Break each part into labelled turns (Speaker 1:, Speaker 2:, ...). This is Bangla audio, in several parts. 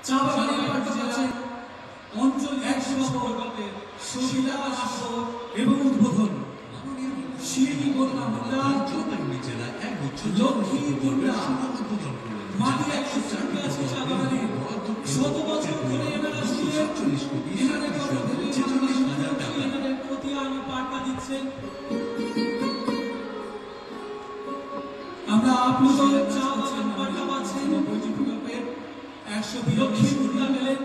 Speaker 1: চা বাগানের পার্টি আছে অঞ্চল 100 প্রকল্পের শিলান্যাস এবং উদ্বোধন। শিলিগুড়ি বন্যা মুন্ডা জেলা লক্ষ্মী মুন্ডা মাটি 184 চা বাগানে 100 বছর ধরে এনারা এনাদের প্রতি আমি বার্তা দিচ্ছেন। আমরা আপ্লুত চা বাগান বার্তা পাচ্ছেন প্রকল্পের 100 লক্ষ্মী মুন্ডা মেলেন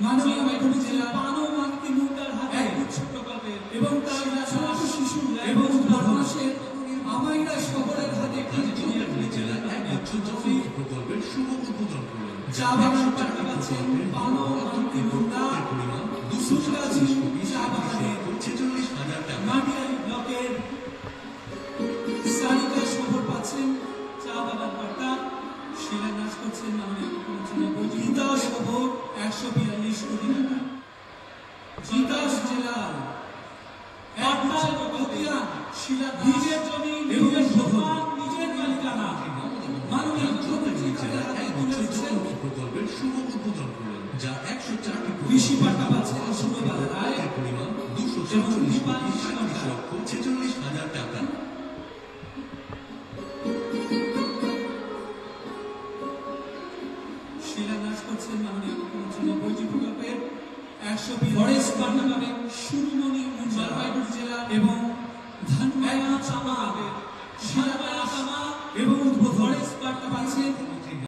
Speaker 1: মাননীয় মেঘালয় জেলা পানো মানকি মুন্ডার হাতে উচ্চ প্রকল্পের এবং তার ছোট শিশু এবং বাংলাদেশের আমাইরা শহরের হাতে মেঘালয় জেলা উচ্চ প্রকল্পের শুভ উদ্বোধন করলেন। চা বাগান বার্তা পাচ্ছেন পানো মানকি মুন্ডা 280 চা বাগানে 46,000 টাকা। মাটিয়ারি ব্লকের সারিকা শহর পাচ্ছেন চা বাগান বার্তা শিলান্যাস করছেন মাননীয় মুখ্যমন্ত্রী তিতাস শহর 142 কোটি টাকা। তিতাস জেলার নিজের জমি নিজের সম্মান নিজের মালিকানা মাননীয় মুখ্যমন্ত্রী জেলা প্রকল্পের শুভ উদ্বোধন করলেন, যা 104টি কৃষি বার্তা পাচ্ছেন সুব্রত রায় পরিমাণ 246,46,000 টাকা। শিলান্যাস করছেন মাননীয় মুখ্যমন্ত্রী বৈজি প্রকল্পের 100 ফরেস্ট বার্তা পাবেন সুরমণি জলপাইগুড়ি জেলা এবং ধানবাড়া চামা এবং ফরেস্ট বার্তা পাচ্ছেন